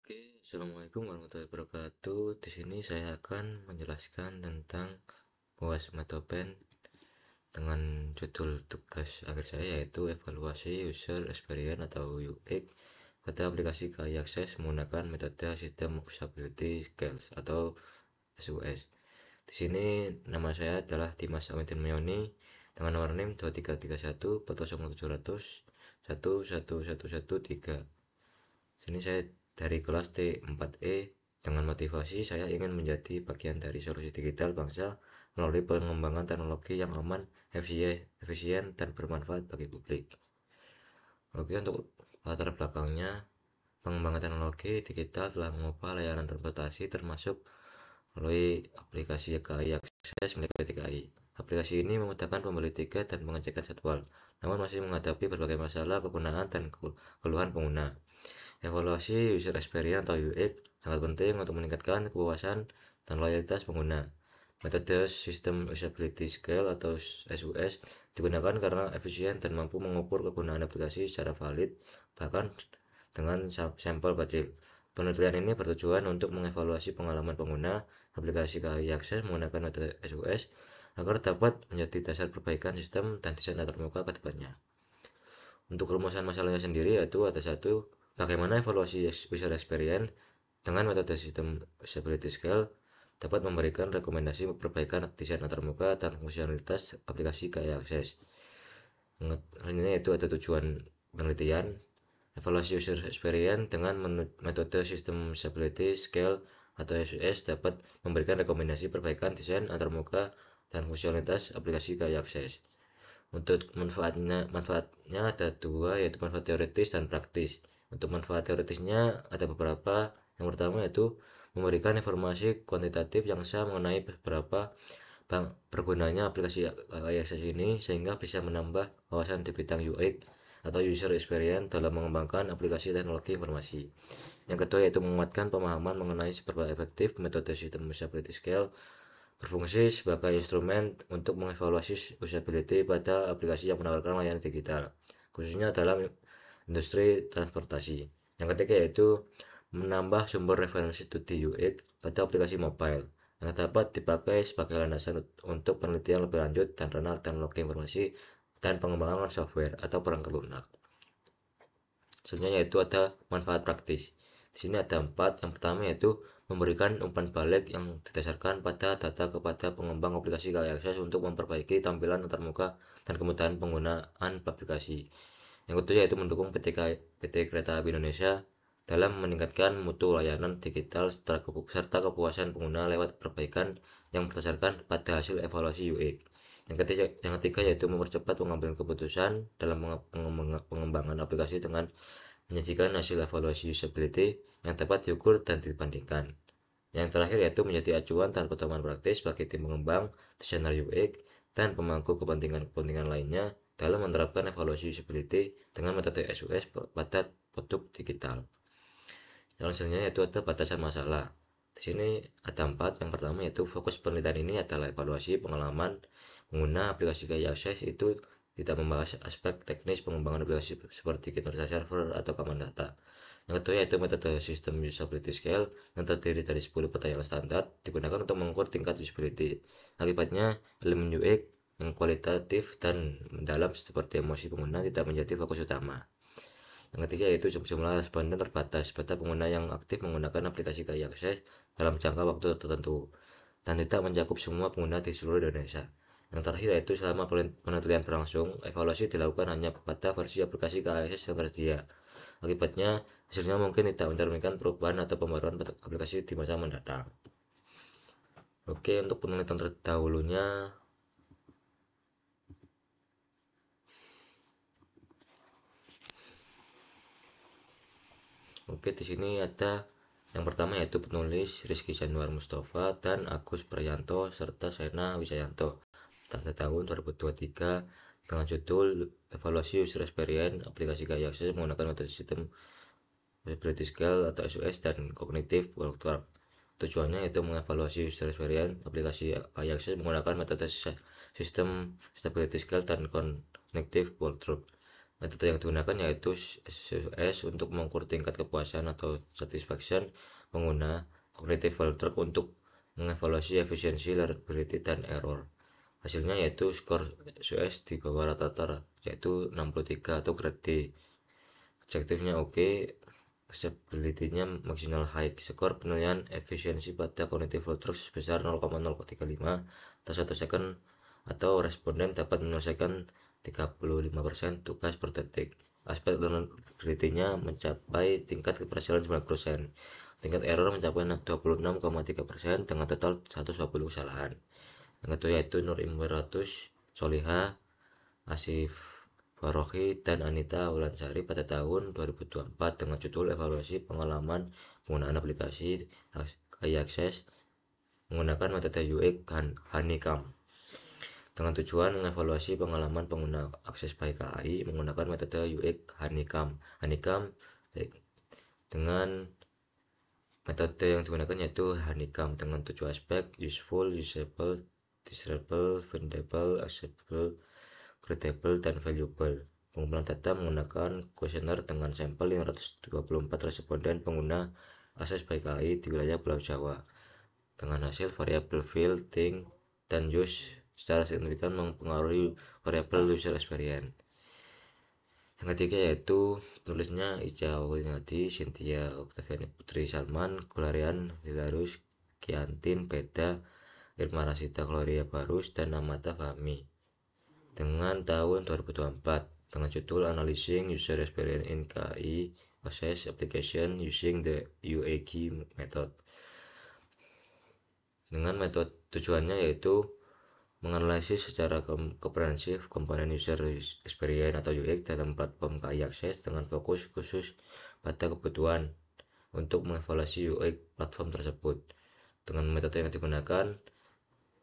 Oke, assalamualaikum warahmatullahi wabarakatuh. Di sini saya akan menjelaskan tentang UAS Matopen dengan judul tugas akhir saya yaitu evaluasi user experience atau UX pada aplikasi KAI Access menggunakan metode sistem usability scales atau SUS. Di sini nama saya adalah Dimas Amidin Meoni dengan nomor NIM 2331 Sini saya dari kelas T4E dengan motivasi saya ingin menjadi bagian dari solusi digital bangsa melalui pengembangan teknologi yang aman, efisien, dan bermanfaat bagi publik. Oke, untuk latar belakangnya, pengembangan teknologi digital telah mengubah layanan transportasi termasuk melalui aplikasi KAI Akses milik PT KAI. Aplikasi ini memudahkan pembeli tiket dan pengecekan jadwal, namun masih menghadapi berbagai masalah kegunaan dan keluhan pengguna. Evaluasi user experience atau UX sangat penting untuk meningkatkan kepuasan dan loyalitas pengguna. Metode sistem usability scale atau SUS digunakan karena efisien dan mampu mengukur kegunaan aplikasi secara valid, bahkan dengan sampel kecil. Penelitian ini bertujuan untuk mengevaluasi pengalaman pengguna aplikasi KAI Access menggunakan metode SUS agar dapat menjadi dasar perbaikan sistem dan desain terbuka ke depannya. Untuk rumusan masalahnya sendiri yaitu ada satu, bagaimana evaluasi user experience dengan metode sistem usability scale dapat memberikan rekomendasi perbaikan desain antarmuka dan fungsionalitas aplikasi KAI Access. Ini yaitu ada tujuan penelitian. Evaluasi user experience dengan metode sistem usability scale atau SUS dapat memberikan rekomendasi perbaikan desain antarmuka dan fungsionalitas aplikasi KAI Access. Untuk manfaatnya ada dua, yaitu manfaat teoritis dan praktis. Untuk manfaat teoritisnya ada beberapa. Yang pertama yaitu memberikan informasi kuantitatif yang sah mengenai beberapa bergunanya aplikasi KAI Access ini, sehingga bisa menambah wawasan di bidang UX atau user experience dalam mengembangkan aplikasi teknologi informasi. Yang kedua yaitu menguatkan pemahaman mengenai seberapa efektif metode sistem usability scale berfungsi sebagai instrumen untuk mengevaluasi usability pada aplikasi yang menawarkan layanan digital, khususnya dalam industri transportasi. Yang ketiga yaitu menambah sumber referensi studi UX pada aplikasi mobile yang dapat dipakai sebagai landasan untuk penelitian lebih lanjut dan ranah teknologi informasi dan pengembangan software atau perangkat lunak. Selanjutnya yaitu ada manfaat praktis. Di sini ada 4. Yang pertama yaitu memberikan umpan balik yang didasarkan pada data kepada pengembang aplikasi KAI Access untuk memperbaiki tampilan antarmuka dan kemudahan penggunaan aplikasi. Yang kedua yaitu mendukung PT Kereta Api Indonesia dalam meningkatkan mutu layanan digital serta kepuasan pengguna lewat perbaikan yang berdasarkan pada hasil evaluasi UX. Yang ketiga yaitu mempercepat pengambilan keputusan dalam pengembangan aplikasi dengan menyajikan hasil evaluasi usability yang dapat diukur dan dibandingkan. Yang terakhir yaitu menjadi acuan dan pedoman praktis bagi tim pengembang, desainer UX, dan pemangku kepentingan lainnya dalam menerapkan evaluasi usability dengan metode SUS pada produk digital. Yang selanjutnya yaitu ada batasan masalah. Di sini ada 4. Yang pertama yaitu fokus penelitian ini adalah evaluasi pengalaman pengguna aplikasi KAI Access, itu tidak membahas aspek teknis pengembangan aplikasi seperti kinerja server atau keamanan data. Yang kedua yaitu metode sistem usability scale yang terdiri dari 10 pertanyaan standar digunakan untuk mengukur tingkat usability. Akibatnya elemen UX yang kualitatif dan mendalam seperti emosi pengguna tidak menjadi fokus utama. Yang ketiga yaitu jumlah responden terbatas pada pengguna yang aktif menggunakan aplikasi KAI Access dalam jangka waktu tertentu dan tidak mencakup semua pengguna di seluruh Indonesia. Yang terakhir yaitu selama penelitian berlangsung, evaluasi dilakukan hanya pada versi aplikasi KAI Access yang tersedia. Akibatnya, hasilnya mungkin tidak mencerminkan perubahan atau pembaruan aplikasi di masa mendatang. Oke, untuk penelitian terdahulunya, oke, di sini ada yang pertama yaitu penulis Rizky Januar Mustafa dan Agus Prayanto serta Sena Wijayanto pada tahun 2023 dengan judul Evaluasi User Experience Aplikasi KAI Access menggunakan metode sistem usability scale atau SUS dan Cognitive Workflow. Tujuannya yaitu mengevaluasi user experience aplikasi KAI Access menggunakan metode sistem stability scale dan Cognitive Workflow. Metode yang digunakan yaitu SUS untuk mengukur tingkat kepuasan atau satisfaction pengguna, cognitive filter untuk mengevaluasi efisiensi, reliability, dan error. Hasilnya yaitu skor SUS di bawah rata-rata yaitu 63 atau grade D. Objektifnya oke, acceptability-nya maximal high. Skor penilaian efisiensi pada cognitive filter sebesar 0,035 atau 1 second atau responden dapat menyelesaikan 35% tugas per detik. Aspek reliability-nya mencapai tingkat keberhasilan 9%. Tingkat error mencapai 26,3% dengan total 120 kesalahan. Yang kedua yaitu Nur Imwiratus Soliha, Asif Farohi, dan Anita Wulansari pada tahun 2024 dengan judul Evaluasi Pengalaman Penggunaan Aplikasi KAI Akses menggunakan metode UX Honeycomb, dengan tujuan mengevaluasi pengalaman pengguna akses by KAI menggunakan metode UX Honeycomb. Dengan metode yang digunakan yaitu Honeycomb dengan 7 aspek: useful, usable, desirable, findable, acceptable, gradable, dan valuable. Pengumpulan data menggunakan kuesioner dengan sampel 524 responden pengguna akses by KAI di wilayah Pulau Jawa. Dengan hasil variabel field, thing, dan use secara signifikan mempengaruhi variabel user experience. Yang ketiga yaitu penulisnya Ica Wulianti, Cynthia Oktaviani Putri Salman, Golarian Hilarus, Kiantin Beda, Irma Rasita Gloria Barus, dan Amata Fahmi dengan tahun 2024 dengan judul Analyzing User Experience in KAI Access Application Using the UAG Method. Dengan metode tujuannya yaitu menganalisis secara komprehensif komponen user experience atau UX dalam platform KAI Akses dengan fokus khusus pada kebutuhan untuk mengevaluasi UX platform tersebut. Dengan metode yang digunakan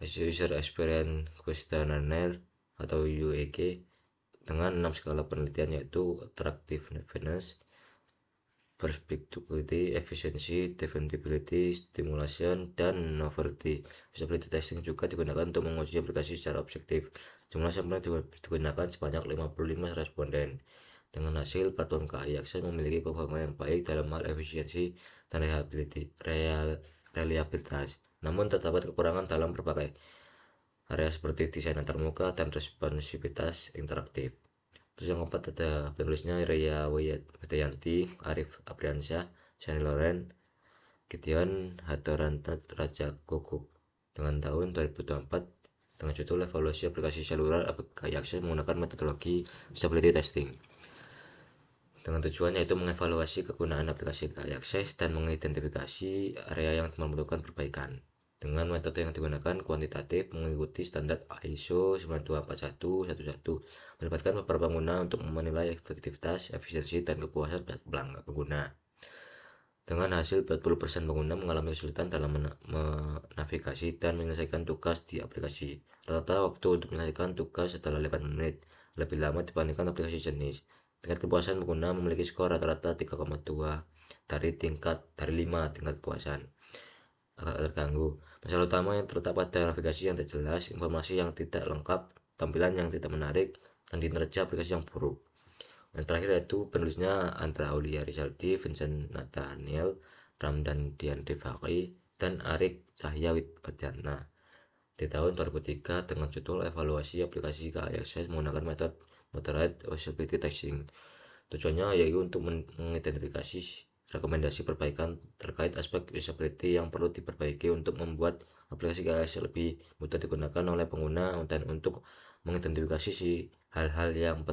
User Experience Questionnaire atau UEQ dengan 6 skala penelitian yaitu Attractiveness, Perspicability, Efficiency, Defendability, Stimulation, dan Novelty. Usability testing juga digunakan untuk menguji aplikasi secara objektif. Jumlah sampel digunakan sebanyak 55 responden. Dengan hasil, platform KAI Akses memiliki performa yang baik dalam hal efisiensi dan reliabilitas. Namun terdapat kekurangan dalam berbagai area seperti desain antarmuka dan responsivitas interaktif. Terus yang keempat ada penulisnya Ria Widayanti, Arif Apriansyah, Shani Loren, Gideon Hatoranta Raja Gogok dengan tahun 2024 dengan judul Evaluasi Aplikasi Seluler KAI Akses menggunakan metodologi usability testing. Dengan tujuan yaitu mengevaluasi kegunaan aplikasi KAI Akses dan mengidentifikasi area yang membutuhkan perbaikan. Dengan metode yang digunakan kuantitatif mengikuti standar ISO 924111 melibatkan beberapa pengguna untuk menilai efektivitas, efisiensi, dan kepuasan pengguna. Dengan hasil 40% pengguna mengalami kesulitan dalam menavigasi dan menyelesaikan tugas di aplikasi. Rata-rata waktu untuk menyelesaikan tugas adalah 8 menit, lebih lama dibandingkan aplikasi jenis. Tingkat kepuasan pengguna memiliki skor rata-rata 3,2 dari 5 tingkat kepuasan. Agak terganggu. Masalah utama yang terletak pada navigasi yang tidak jelas, informasi yang tidak lengkap, tampilan yang tidak menarik, dan kinerja aplikasi yang buruk. Yang terakhir yaitu penulisnya Andra Aulia Rizaldi, Vincent Nathaniel, Ramdan Diandri Fakri, dan Arik Cahya Wadjana di tahun 2003 dengan judul Evaluasi Aplikasi KAI Akses menggunakan metode Moderate Usability Testing. Tujuannya yaitu untuk mengidentifikasi rekomendasi perbaikan terkait aspek usability yang perlu diperbaiki untuk membuat aplikasi KAI lebih mudah digunakan oleh pengguna dan untuk mengidentifikasi hal-hal yang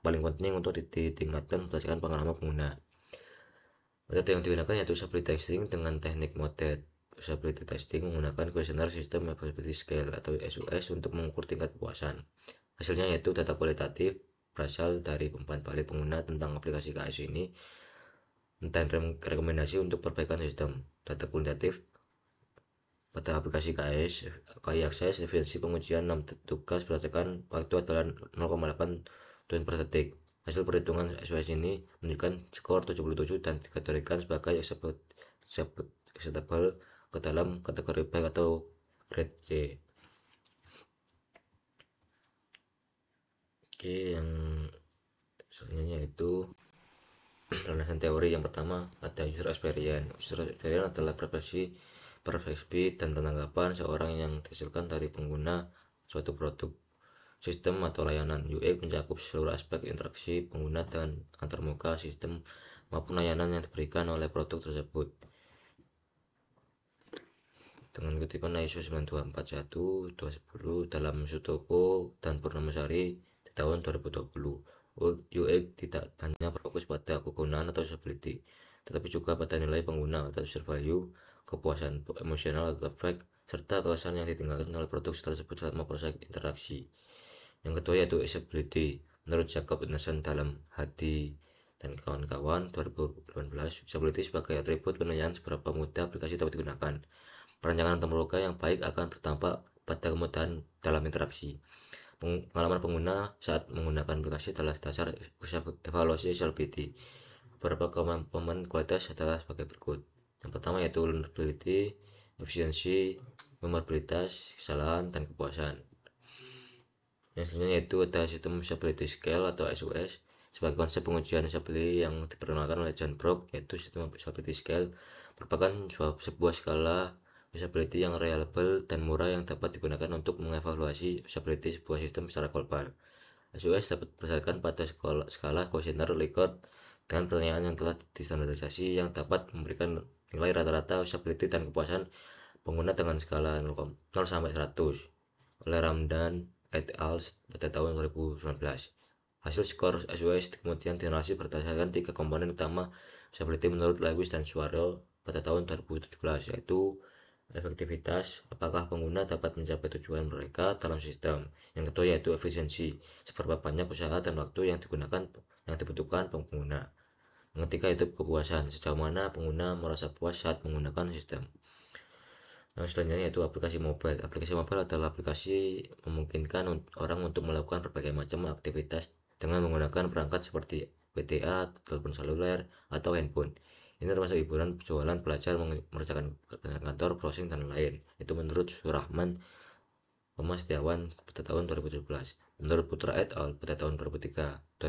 paling penting untuk ditingkatkan berdasarkan pengalaman pengguna. Metode yang digunakan yaitu usability testing dengan teknik Moderate Usability Testing menggunakan kuesioner System Usability Scale atau SUS untuk mengukur tingkat kepuasan. Hasilnya yaitu data kualitatif berasal dari umpan balik pengguna tentang aplikasi KAI ini dan rekomendasi untuk perbaikan sistem. Data kuantitatif pada aplikasi KAI Akses efisiensi pengujian 6 tugas berdasarkan waktu adalah 0,8 tuen per detik. Hasil perhitungan SUS ini menunjukkan skor 77 dan dikategorikan sebagai acceptable ke dalam kategori baik atau grade C. Oke, yang Selanjutnya yaitu landasan teori. Yang pertama ada user experience. User experience adalah persepsi dan tanggapan seorang yang dihasilkan dari pengguna suatu produk, sistem atau layanan. UX mencakup seluruh aspek interaksi pengguna dan antarmuka sistem maupun layanan yang diberikan oleh produk tersebut. Dengan kutipan ISO 9241-2010 dalam Sutopo dan Purnamasari di tahun 2020, UX tidak hanya fokus pada kegunaan atau usability, tetapi juga pada nilai pengguna atau user value, kepuasan emosional atau efek, serta kesan yang ditinggalkan oleh produk tersebut selama proses interaksi. Yang kedua yaitu usability. Menurut Jacob Anderson dalam Hadi dan kawan-kawan 2018, usability sebagai atribut penilaian seberapa mudah aplikasi dapat digunakan. Perancangan antarmuka yang baik akan berdampak pada kemudahan dalam interaksi. Pengalaman pengguna saat menggunakan aplikasi adalah dasar evaluasi usability. Beberapa komponen kualitas adalah sebagai berikut. Yang pertama yaitu learnability, efisiensi, memorabilitas, kesalahan, dan kepuasan. Yang selanjutnya yaitu ada sistem usability scale atau SUS. Sebagai konsep pengujian usability yang diperkenalkan oleh John Brock, yaitu sistem usability scale merupakan sebuah skala usability yang reliable dan murah yang dapat digunakan untuk mengevaluasi usability sebuah sistem secara global. SUS dapat berdasarkan pada skala kuesioner Likert dengan pertanyaan yang telah distandarisasi yang dapat memberikan nilai rata-rata usability dan kepuasan pengguna dengan skala 0 sampai 100 oleh Ramdan et al. Pada tahun 2019. Hasil skor SUS kemudian dinilai berdasarkan 3 komponen utama usability menurut Lewis dan Suarez pada tahun 2017, yaitu efektivitas, apakah pengguna dapat mencapai tujuan mereka dalam sistem. Yang kedua yaitu efisiensi, seberapa banyak usaha dan waktu yang dibutuhkan pengguna. Yang ketiga yaitu kepuasan, sejauh mana pengguna merasa puas saat menggunakan sistem. Yang selanjutnya yaitu aplikasi mobile. Aplikasi mobile adalah aplikasi memungkinkan orang untuk melakukan berbagai macam aktivitas dengan menggunakan perangkat seperti PDA, telepon seluler, atau handphone. Ini termasuk hiburan, jualan, belajar, mengerjakan kantor, browsing, dan lain. Itu menurut Surahman Setiawan pada tahun 2017. Menurut Putra et al. Pada tahun 2023.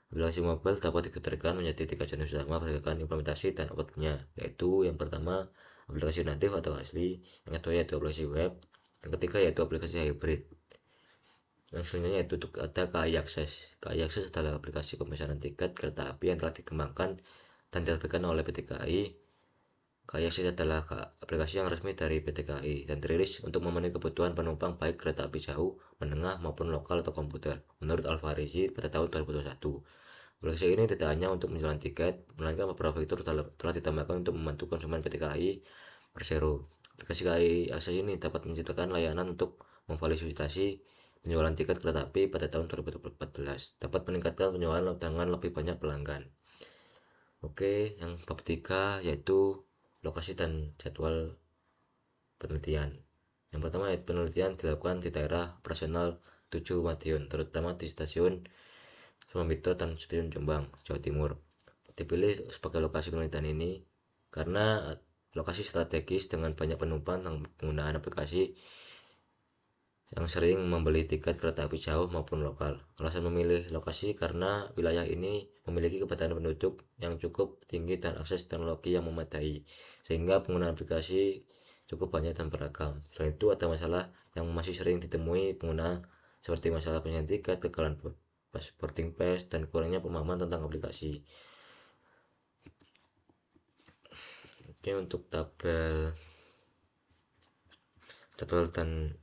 Aplikasi mobile dapat dikategorikan menjadi 3 jenis utama berdasarkan implementasi dan outputnya, yaitu yang pertama aplikasi natif atau asli, yang kedua yaitu aplikasi web, yang ketiga yaitu aplikasi hybrid. Yang selanjutnya yaitu ada KAI Akses. KAI Akses adalah aplikasi pemesanan tiket kereta api yang telah dikembangkan dan diterbitkan oleh PT KAI. KAI Akses adalah aplikasi yang resmi dari PT KAI dan dirilis untuk memenuhi kebutuhan penumpang baik kereta api jauh, menengah maupun lokal atau komputer. Menurut Alfarizi pada tahun 2021. Aplikasi ini tidak hanya untuk menjual tiket, melainkan beberapa fitur telah ditambahkan untuk membantu konsumen PT KAI Persero. Aplikasi KAI Akses ini dapat menciptakan layanan untuk memfasilitasi penjualan tiket kereta api pada tahun 2014, dapat meningkatkan penjualan dengan lebih banyak pelanggan. Oke, yang bab 3 yaitu lokasi dan jadwal penelitian. Yang pertama yaitu penelitian dilakukan di daerah operasional 7 Madiun, terutama di stasiun Sumbito dan stasiun Jombang, Jawa Timur. Dipilih sebagai lokasi penelitian ini karena lokasi strategis dengan banyak penumpang dan penggunaan aplikasi yang sering membeli tiket kereta api jauh maupun lokal. Alasan memilih lokasi karena wilayah ini memiliki kepadatan penduduk yang cukup tinggi dan akses teknologi yang memadai, sehingga penggunaan aplikasi cukup banyak dan beragam. Selain itu ada masalah yang masih sering ditemui pengguna seperti masalah penyediaan tiket, kegagalan boarding pass, dan kurangnya pemahaman tentang aplikasi. Oke, untuk tabel jadwal dan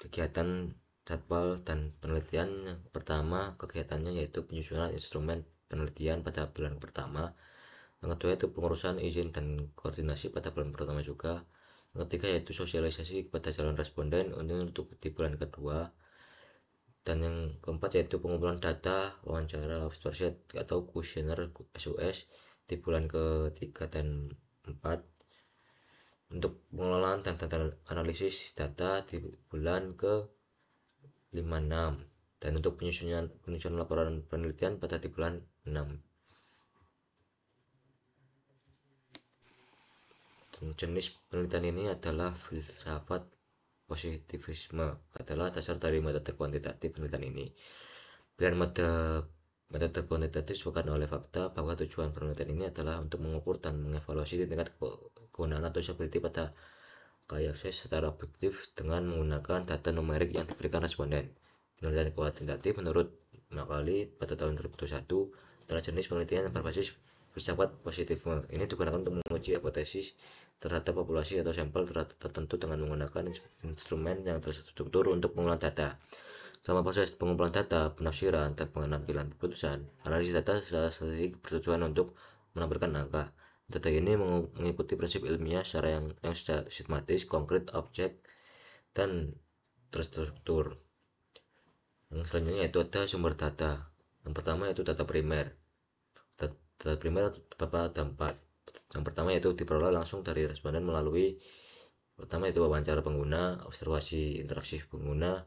kegiatan jadwal dan penelitian. Yang pertama kegiatannya yaitu penyusunan instrumen penelitian pada bulan pertama. Yang kedua yaitu pengurusan izin dan koordinasi pada bulan pertama juga. Yang ketiga yaitu sosialisasi kepada calon responden untuk di bulan kedua. Dan yang keempat yaitu pengumpulan data wawancara spreadsheet atau kuesioner SUS di bulan ketiga dan 4. Untuk pengelolaan dan data analisis data di bulan ke 5-6, dan untuk penyusunan laporan penelitian pada di bulan 6. Dan jenis penelitian ini adalah filsafat, positivisme adalah dasar dari metode kuantitatif penelitian ini. Pilihan metode kuantitatif disebabkan oleh fakta bahwa tujuan penelitian ini adalah untuk mengukur dan mengevaluasi tingkat kegunaan atau usability pada KYC secara objektif dengan menggunakan data numerik yang diberikan responden. Penelitian kuantitatif menurut Macaulay pada tahun 2021 adalah jenis penelitian yang berbasis filsafat positifisme. Ini digunakan untuk menguji hipotesis terhadap populasi atau sampel tertentu dengan menggunakan instrumen yang terstruktur untuk pengumpulan data. Selama proses pengumpulan data, penafsiran, dan pengambilan keputusan, analisis data secara statistik bertujuan untuk menampilkan angka. Data ini mengikuti prinsip ilmiah yang secara sistematis, konkret, objek, dan terstruktur. Yang selanjutnya yaitu ada sumber data. Yang pertama yaitu data primer. Data primer ada 4. Yang pertama yaitu diperoleh langsung dari responden melalui pertama itu wawancara pengguna, observasi interaksi pengguna,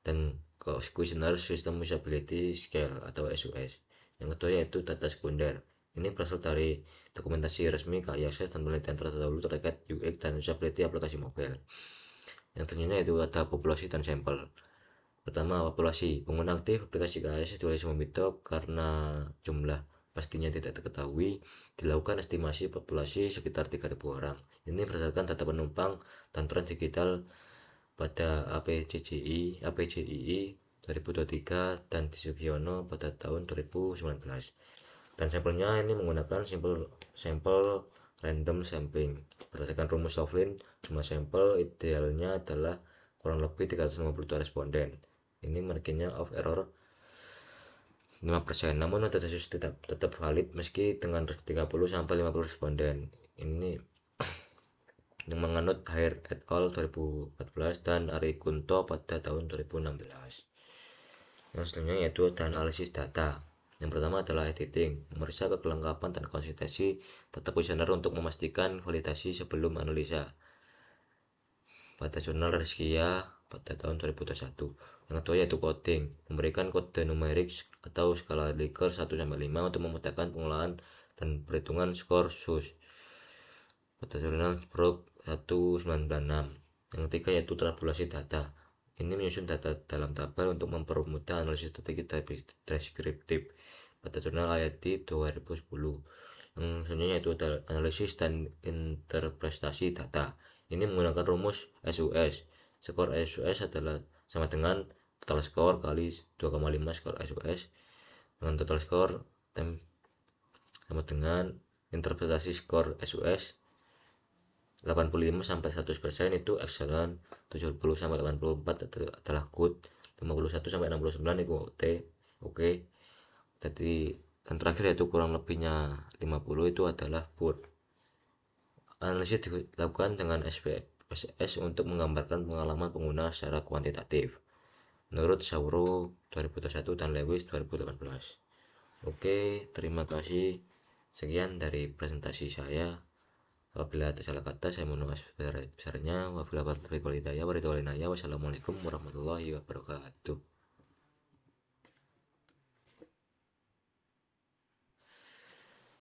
dan questionnaire System Usability Scale atau SUS. Yang kedua yaitu data sekunder. Ini berasal dari dokumentasi resmi KIAC dan penelitian terdahulu terkait UX dan usability aplikasi mobile. Yang selanjutnya itu ada populasi dan sampel. Pertama, populasi. Pengguna aktif aplikasi KIAC ditulis Momito karena jumlah pastinya tidak diketahui. Dilakukan estimasi populasi sekitar 3.000 orang. Ini berdasarkan data penumpang dan tren digital pada APJII 2023 dan Sugiono pada tahun 2019. Dan sampelnya ini menggunakan sampel random sampling. Berdasarkan rumus Laughlin, jumlah sampel idealnya adalah kurang lebih 352 responden. Ini marginnya of error 5%. Namun data sus tetap valid meski dengan 30 sampai 50 responden. Ini yang menganut Hair et al 2014 dan Ari Kunto pada tahun 2016. Yang selanjutnya yaitu analisis data. Yang pertama adalah editing, memeriksa kelengkapan dan konsistensi data kuesioner untuk memastikan validasi sebelum analisa. Pada jurnal Reskia pada tahun 2021. Yang kedua yaitu coding, memberikan kode numerik atau skala Likert 1-5 untuk memudahkan pengolahan dan perhitungan skor SUS. Pada jurnal Brook 1996. Yang ketiga yaitu tabulasi data. Ini menyusun data dalam tabel untuk mempermudah analisis statistik deskriptif pada jurnal IIT 2010. Yang selanjutnya yaitu analisis dan interpretasi data. Ini menggunakan rumus SUS. Skor SUS adalah sama dengan total skor kali 2,5 skor SUS dengan total skor sama dengan interpretasi skor SUS 85 sampai 100% itu excellent, 70 sampai 84 adalah good, 51 sampai 69 itu oke. Jadi yang terakhir yaitu kurang lebihnya 50 itu adalah poor. Analisis dilakukan dengan SPSS untuk menggambarkan pengalaman pengguna secara kuantitatif menurut Sauro 2021 dan Lewis 2018. Oke, terima kasih. Sekian dari presentasi saya. Apabila ada salah kata, saya mohon maaf sebesar-besarnya. Wassalamualaikum warahmatullahi wabarakatuh.